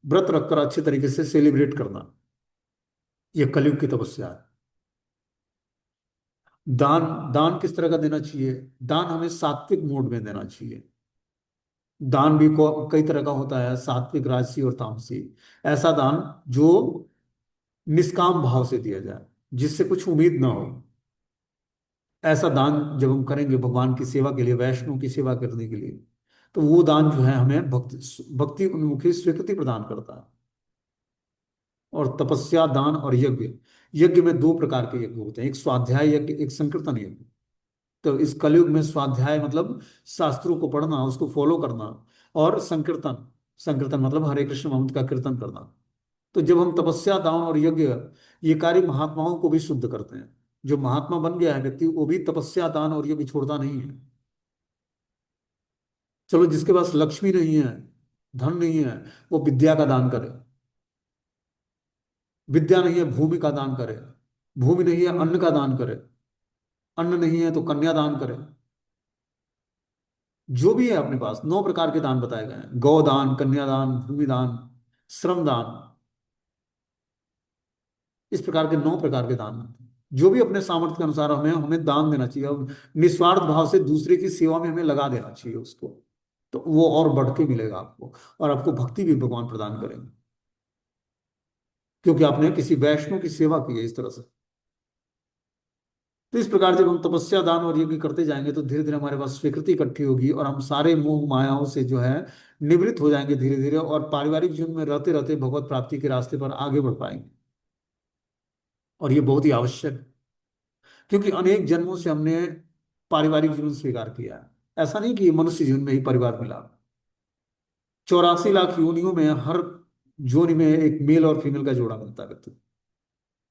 व्रत रखकर अच्छे तरीके से सेलिब्रेट करना, यह कलयुग की तपस्या है। दान, दान किस तरह का देना चाहिए? दान हमें सात्विक मोड में देना चाहिए। दान भी कई तरह का होता है, सात्विक, राजसी और तामसी। ऐसा दान जो निष्काम भाव से दिया जाए, जिससे कुछ उम्मीद ना हो, ऐसा दान जब हम करेंगे भगवान की सेवा के लिए, वैष्णव की सेवा करने के लिए, तो वो दान जो है हमें भक्ति भक्ति उन्मुखी स्वीकृति प्रदान करता है। और तपस्या, दान और यज्ञ, यज्ञ में दो प्रकार के यज्ञ होते हैं, एक स्वाध्याय यज्ञ, एक संकीर्तन यज्ञ। तो इस कलयुग में स्वाध्याय मतलब शास्त्रों को पढ़ना, उसको फॉलो करना, और संकीर्तन, संकीर्तन मतलब हरे कृष्ण मंत्र का कीर्तन करना। तो जब हम तपस्या, दान और यज्ञ, ये कार्य महात्माओं को भी शुद्ध करते हैं। जो महात्मा बन गया है व्यक्ति, वो भी तपस्या, दान और यज्ञ छोड़ता नहीं है। चलो जिसके पास लक्ष्मी नहीं है, धन नहीं है, वो विद्या का दान करे। विद्या नहीं है, भूमि का दान करे। भूमि नहीं है, अन्न का दान करे। अन्न नहीं है तो कन्या दान करे। जो भी है अपने पास 9 प्रकार के दान बताए गए हैं, गौदान, कन्यादान, भूमि दान, श्रम दान, इस प्रकार के 9 प्रकार के दान हैं। जो भी अपने सामर्थ्य के अनुसार हमें हमें दान देना चाहिए और निस्वार्थ भाव से दूसरे की सेवा में हमें लगा देना चाहिए उसको। तो वो और बढ़ के मिलेगा आपको, और आपको भक्ति भी भगवान प्रदान करेंगे, क्योंकि आपने किसी वैष्णव की सेवा की है इस तरह से। तो इस प्रकार जब हम तपस्या, दान और यज्ञ करते जाएंगे, तो धीरे धीरे हमारे पास स्वीकृति इकट्ठी होगी और हम सारे मोह मायाओं से जो है निवृत्त हो जाएंगे धीरे धीरे, और पारिवारिक जीवन में रहते रहते भगवत प्राप्ति के रास्ते पर आगे बढ़ पाएंगे। और ये बहुत ही आवश्यक है, क्योंकि अनेक जन्मों से हमने पारिवारिक जीवन स्वीकार किया है। ऐसा नहीं कि मनुष्य जीवन में ही परिवार मिला। 84 लाख योनियों में हर जोनि में एक मेल और फीमेल का जोड़ा मिलता है व्यक्ति,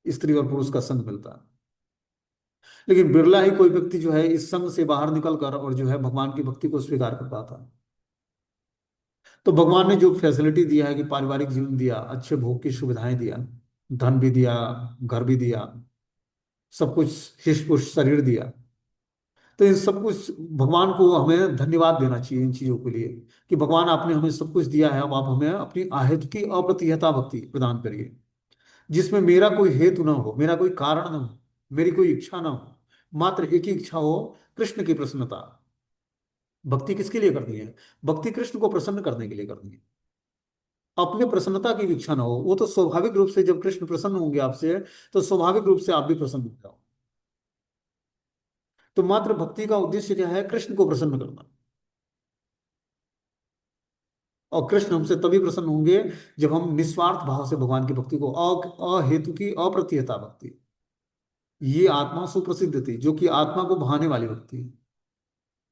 स्त्री और पुरुष का संग मिलता है। लेकिन बिरला ही कोई व्यक्ति जो है इस संघ से बाहर निकल कर और जो है भगवान की भक्ति को स्वीकार कर पाता है। तो भगवान ने जो फैसिलिटी दिया है कि पारिवारिक जीवन दिया, अच्छे भोग की सुविधाएं दिया, धन भी दिया, घर भी दिया, सब कुछ, हिष्ट पुष्ट शरीर दिया। तो इन सब कुछ भगवान को हमें धन्यवाद देना चाहिए इन चीजों के लिए, कि भगवान आपने हमें सब कुछ दिया है, अब आप हमें अपनी अहेतु की अप्रतिहता भक्ति प्रदान करिए, जिसमें मेरा कोई हेतु ना हो, मेरा कोई कारण ना हो, मेरी कोई इच्छा ना हो, मात्र एक ही इच्छा हो, कृष्ण की प्रसन्नता। भक्ति किसके लिए करनी है? भक्ति कृष्ण को प्रसन्न करने के लिए करनी है। अपने प्रसन्नता की भी इच्छा ना हो, वो तो स्वाभाविक रूप से जब कृष्ण प्रसन्न होंगे आपसे, तो स्वाभाविक रूप से आप भी प्रसन्न हो जाओ। तो मात्र भक्ति का उद्देश्य क्या है? कृष्ण को प्रसन्न करना। और कृष्ण हमसे तभी प्रसन्न होंगे जब हम निस्वार्थ भाव से भगवान की भक्ति को, अहेतु की अप्रतिहता भक्ति, ये आत्मा सुप्रसिद्ध थी, जो कि आत्मा को बहाने वाली भक्ति है,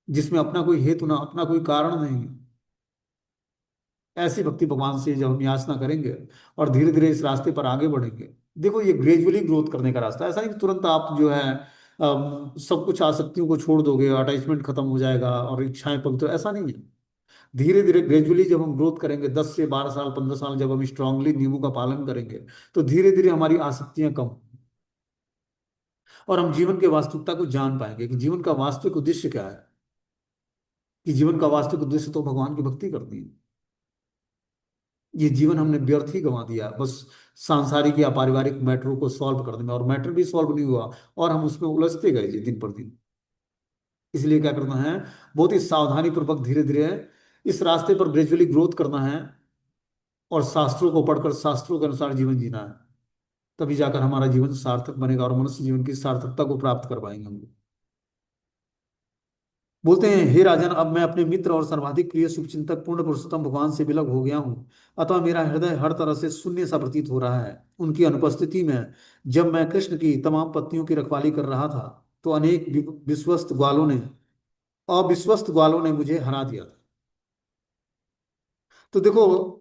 जिसमें अपना कोई हेतु ना, अपना कोई कारण नहीं। ऐसी भक्ति भगवान से जब हम याचना करेंगे और धीरे धीरे इस रास्ते पर आगे बढ़ेंगे। देखो, ये ग्रेजुअली ग्रोथ करने का रास्ता है। ऐसा नहीं कि तुरंत आप जो है सब कुछ आसक्तियों को छोड़ दोगे, अटैचमेंट खत्म हो जाएगा और इच्छाएं पवित्र, ऐसा नहीं है। धीरे धीरे ग्रेजुअली जब हम ग्रोथ करेंगे, 10 से 12 साल 15 साल जब हम स्ट्रांगली नियमों का पालन करेंगे, तो धीरे धीरे हमारी आसक्तियां कम, और हम जीवन के वास्तविकता को जान पाएंगे कि जीवन का वास्तविक उद्देश्य क्या है। कि जीवन का वास्तविक उद्देश्य तो भगवान की भक्ति करनी है। ये जीवन हमने व्यर्थ ही गंवा दिया बस सांसारिक या पारिवारिक मैटरों को सॉल्व करने में, और मैटर भी सॉल्व नहीं हुआ, और हम उसमें उलझते गए जी दिन पर दिन। इसलिए क्या करना है? बहुत ही सावधानी पूर्वक धीरे धीरे इस रास्ते पर ग्रेजुअली ग्रोथ करना है, और शास्त्रों को पढ़कर शास्त्रों के अनुसार जीवन जीना है। तभी जाकर हमारा जीवन सार्थक बनेगा, और मनुष्य जीवन की सार्थकता को प्राप्त कर पाएंगे हम लोग। बोलते हैं, हे राजन, अब मैं अपने मित्र और सर्वाधिक प्रिय शुभचिंतक पूर्ण पुरुषोत्तम भगवान से विलग हो गया हूँ। अतः मेरा हृदय हर तरह से शून्य सा प्रतीत हो रहा है। उनकी अनुपस्थिति में जब मैं कृष्ण की तमाम पत्नियों की रखवाली कर रहा था, तो अनेक अविश्वस्त ग्वालों ने मुझे हरा दिया था। तो देखो,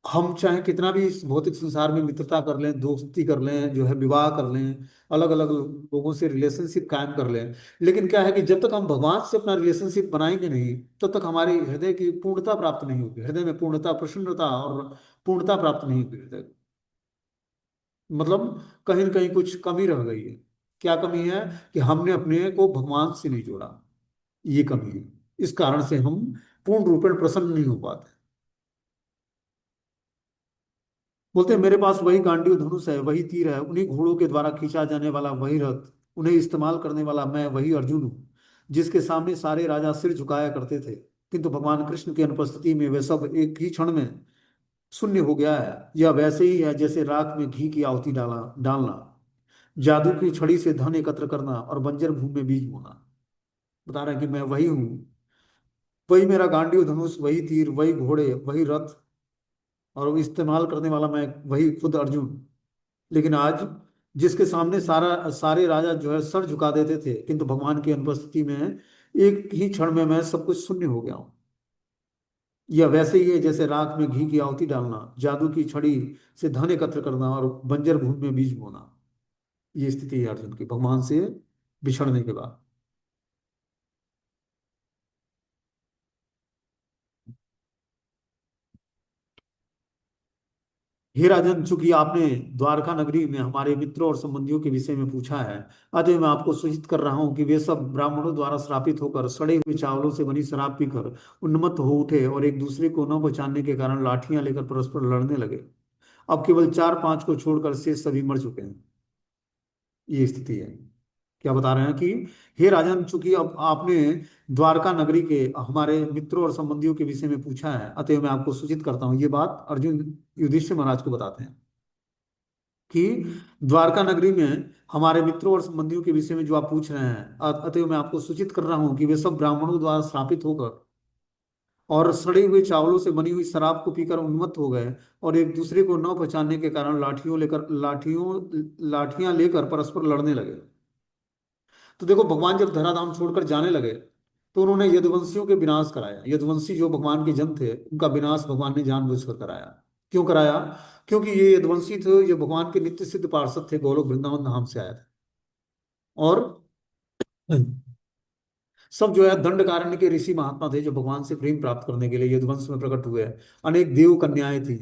हम चाहे कितना भी इस भौतिक संसार में मित्रता कर लें, दोस्ती कर लें, जो है विवाह कर लें, अलग अलग लोगों से रिलेशनशिप कायम कर लें, लेकिन क्या है कि जब तक हम भगवान से अपना रिलेशनशिप बनाएंगे नहीं, तब तक हमारे हृदय की पूर्णता प्राप्त नहीं होगी। हृदय में पूर्णता, प्रसन्नता और पूर्णता प्राप्त नहीं होगी हृदय को। मतलब कहीं न कहीं कुछ कमी रह गई है। क्या कमी है? कि हमने अपने को भगवान से नहीं जोड़ा। ये कमी है। इस कारण से हम पूर्ण रूपेण प्रसन्न नहीं हो पाते। बोलते हैं, मेरे पास वही गांडीव धनुष है, वही तीर है, उन्हीं घोड़ों के द्वारा खींचा जाने वाला वही रथ, उन्हें इस्तेमाल करने वाला मैं वही अर्जुन हूँ, जिसके सामने सारे राजा सिर झुकाया करते थे। किंतु भगवान कृष्ण की अनुपस्थिति में वे सब एक ही क्षण में शून्य हो गया है। यह वैसे ही है जैसे राख में घी की आहुति डाला डालना, जादू की छड़ी से धन एकत्र करना और बंजर भूमि में बीज बोना। बता रहे हैं कि मैं वही हूँ, वही मेरा गांडीव धनुष, वही तीर, वही घोड़े, वही रथ, और वो इस्तेमाल करने वाला मैं वही खुद अर्जुन। लेकिन आज जिसके सामने सारे राजा जो है सर झुका देते थे, किंतु भगवान की अनुपस्थिति में एक ही क्षण में मैं सब कुछ शून्य हो गया हूँ। यह वैसे ही है जैसे राख में घी की आहुति डालना, जादू की छड़ी से धन एकत्र करना और बंजर भूमि में बीज बोना। ये स्थिति है अर्जुन की भगवान से बिछड़ने के बाद। हे राजन, चूंकि आपने द्वारका नगरी में हमारे मित्रों और संबंधियों के विषय में पूछा है, अतः मैं आपको सूचित कर रहा हूँ कि वे सब ब्राह्मणों द्वारा श्रापित होकर सड़े हुए चावलों से बनी शराब पीकर उन्मत्त हो उठे, और एक दूसरे को न पहचानने के कारण लाठियां लेकर परस्पर लड़ने लगे। अब केवल 4-5 को छोड़कर शेष सभी मर चुके हैं। ये स्थिति है। क्या बता रहे हैं कि हे राजन, चूंकि अब आपने द्वारका नगरी के हमारे मित्रों और संबंधियों के विषय में पूछा है, अतः मैं आपको सूचित करता हूँ। ये बात अर्जुन युधिष्ठिर महाराज को बताते हैं कि द्वारका नगरी में हमारे मित्रों और संबंधियों के विषय में जो आप पूछ रहे हैं, अतएव मैं आपको सूचित कर रहा हूँ कि वे सब ब्राह्मणों द्वारा श्रापित होकर और सड़े हुए चावलों से बनी हुई शराब को पीकर उन्मत्त हो गए, और एक दूसरे को न पहचानने के कारण लाठियां लेकर परस्पर लड़ने लगे। तो देखो, भगवान जब धराधाम छोड़कर जाने लगे, तो उन्होंने यदुवंशियों के विनाश कराया। यदुवंशी जो भगवान के जन थे, उनका विनाश भगवान ने जानबूझकर कराया। क्यों कराया? क्योंकि ये यदुवंशी थे, ये भगवान के नित्य सिद्ध पार्षद थे, गोलोक वृंदावन धाम से आए थे। और सब जो है दंडकारण्य के ऋषि महात्मा थे, जो भगवान से प्रेम प्राप्त करने के लिए यदुवंश में प्रकट हुए। अनेक देव कन्याएं थी,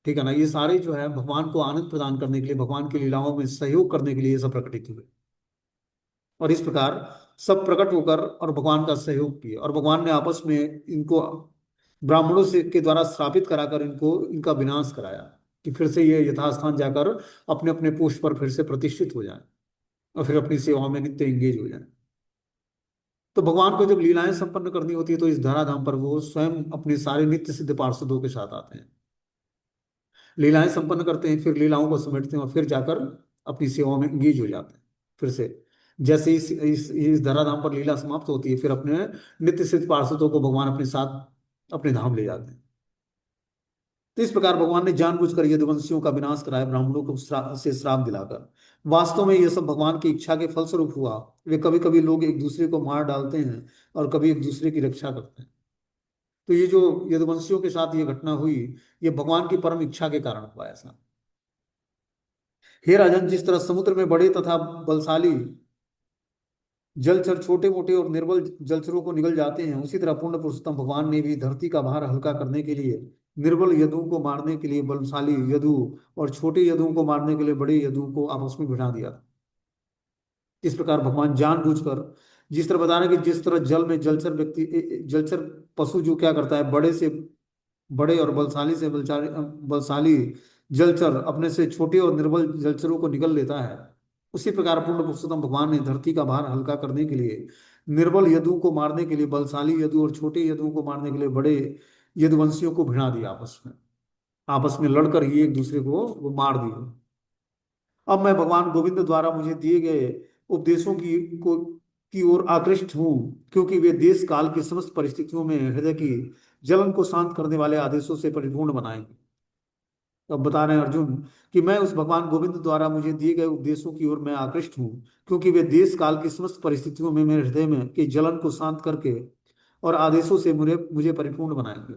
ठीक है ना। ये सारे जो है भगवान को आनंद प्रदान करने के लिए, भगवान की लीलाओं में सहयोग करने के लिए ये सब प्रकटित हुए। और इस प्रकार सब प्रकट होकर और भगवान का सहयोग किए, और भगवान ने आपस में इनको ब्राह्मणों से के द्वारा श्रापित कराकर इनको इनका विनाश कराया, कि फिर से ये यथास्थान जाकर अपने अपने पोस्ट पर फिर से प्रतिष्ठित हो जाए और फिर अपनी सेवाओं में नित्य एंगेज हो जाए। तो भगवान को जब लीलाएं संपन्न करनी होती है तो इस धराधाम पर वो स्वयं अपने सारे नित्य सिद्ध पार्षदों के साथ आते हैं, लीलाएं संपन्न करते हैं, फिर लीलाओं को समेटते हैं और फिर जाकर अपनी सेवाओं में एंगेज हो जाते हैं। फिर से जैसे इस धराधाम पर लीला समाप्त होती है, फिर अपने नित्य सिद्ध पार्षदों को भगवान अपने साथ अपने धाम ले जाते हैं। तो इस प्रकार भगवान ने जानबूझकर यदुवंशियों का विनाश कराया, ब्राह्मणों को से श्राप दिलाकर। वास्तव में यह सब भगवान की इच्छा के फलस्वरूप हुआ। वे कभी कभी लोग एक दूसरे को मार डालते हैं और कभी एक दूसरे की रक्षा करते हैं। तो ये जो यदुवंशियों के साथ ये घटना हुई, ये भगवान की परम इच्छा के कारण हुआ ऐसा। हे राजन, जिस तरह समुद्र में बड़े तथा बलशाली जलचर छोटे मोटे और निर्बल जलचरों को निगल जाते हैं, उसी तरह पूर्ण पुरुषोत्तम भगवान ने भी धरती का भार हल्का करने के लिए, निर्बल यदुओं को मारने के लिए बलशाली यदु और छोटे यदुओं को मारने के लिए बड़े यदुओं को आपस में भिड़ा दिया था। इस प्रकार भगवान जानबूझकर, जिस तरह बता रहे हैं कि जिस तरह जल में जलचर जलचर पशु जो क्या करता है, बड़े से बड़े और बलशाली से बलशाली जलचर अपने से छोटे और निर्बल जलचरों को निगल लेता है, उसी प्रकार पूर्ण पुरुषोत्तम भगवान ने धरती का भार हल्का करने के लिए, निर्बल यदुओं को मारने के लिए बलशाली यदु और छोटे यदुओं को मारने के लिए बड़े यदुवंशियों को भिड़ा दिया आपस में। आपस में लड़कर ही एक दूसरे को वो मार दिए। अब मैं भगवान गोविंद द्वारा मुझे दिए गए उपदेशों की ओर आकृष्ट हूँ, क्योंकि वे देश काल की समस्त परिस्थितियों में हृदय की जलन को शांत करने वाले आदेशों से परिपूर्ण बनाएंगे। तो अब बता रहे हैं अर्जुन कि मैं उस भगवान गोविंद द्वारा मुझे दिए गए उपदेशों की ओर मैं आकृष्ट हूँ, क्योंकि वे देश काल की समस्त परिस्थितियों में मेरे हृदय में की जलन को शांत करके और आदेशों से मुझे मुझे परिपूर्ण बनाएंगे।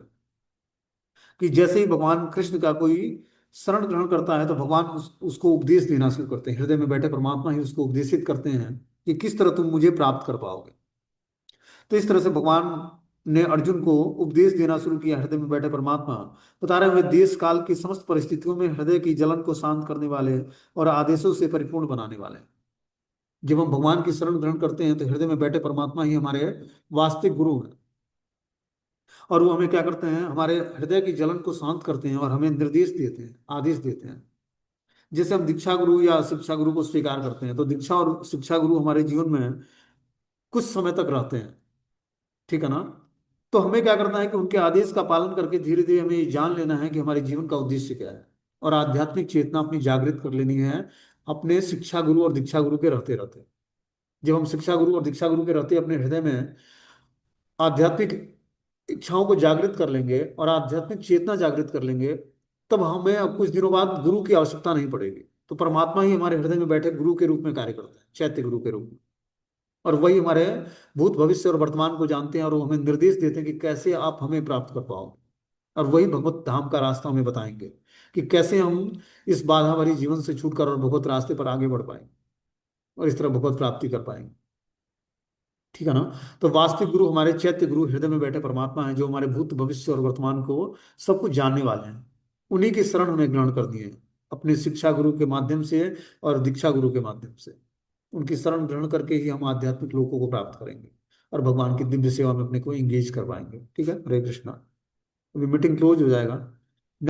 कि जैसे ही भगवान कृष्ण का कोई शरण ग्रहण करता है तो भगवान उसको उपदेश देना शुरू करते हैं, हृदय में बैठे परमात्मा ही उसको उपदेशित करते हैं कि किस तरह तुम मुझे प्राप्त कर पाओगे। तो इस तरह से भगवान ने अर्जुन को उपदेश देना शुरू किया, हृदय में बैठे परमात्मा बता रहे हुए देश काल की समस्त परिस्थितियों में हृदय की जलन को शांत करने वाले और आदेशों से परिपूर्ण बनाने वाले। जब हम भगवान की शरण ग्रहण करते हैं तो हृदय में बैठे परमात्मा ही हमारे वास्तविक गुरु हैं, और वो हमें क्या करते हैं, हमारे हृदय की जलन को शांत करते हैं और हमें निर्देश देते हैं, आदेश देते हैं। जैसे हम दीक्षा गुरु या शिक्षा गुरु को स्वीकार करते हैं तो दीक्षा और शिक्षा गुरु हमारे जीवन में कुछ समय तक रहते हैं, ठीक है ना। तो हमें क्या करना है कि उनके आदेश का पालन करके धीरे धीरे हमें ये जान लेना है कि हमारे जीवन का उद्देश्य क्या है, और आध्यात्मिक चेतना अपनी जागृत कर लेनी है अपने शिक्षा गुरु और दीक्षा गुरु के रहते रहते। जब हम शिक्षा गुरु और दीक्षा गुरु के रहते अपने हृदय में आध्यात्मिक इच्छाओं को जागृत कर लेंगे और आध्यात्मिक चेतना जागृत कर लेंगे, तब हमें अब कुछ दिनों बाद गुरु की आवश्यकता नहीं पड़ेगी। तो परमात्मा ही हमारे हृदय में बैठे गुरु के रूप में कार्य करता है, चैत्य गुरु के रूप में। और वही हमारे भूत भविष्य और वर्तमान को जानते हैं और वो हमें निर्देश देते हैं कि कैसे आप हमें प्राप्त कर पाओगे। और वही भगवत धाम का रास्ता हमें बताएंगे कि कैसे हम इस बाधा भरी जीवन से छूटकर और भगवत रास्ते पर आगे बढ़ पाएंगे और इस तरह भगवत प्राप्ति कर पाएंगे, ठीक है ना। तो वास्तविक गुरु हमारे चैत्य गुरु हृदय में बैठे परमात्मा हैं, जो हमारे भूत भविष्य और वर्तमान को सब कुछ जानने वाले हैं। उन्हीं की शरण हमें ग्रहण करनी है अपने शिक्षा गुरु के माध्यम से और दीक्षा गुरु के माध्यम से। उनकी शरण ग्रहण करके ही हम आध्यात्मिक लोकों को प्राप्त करेंगे और भगवान की दिव्य सेवा में अपने को एंगेज कर पाएंगे। ठीक है, हरे कृष्णा। अभी मीटिंग क्लोज हो जाएगा।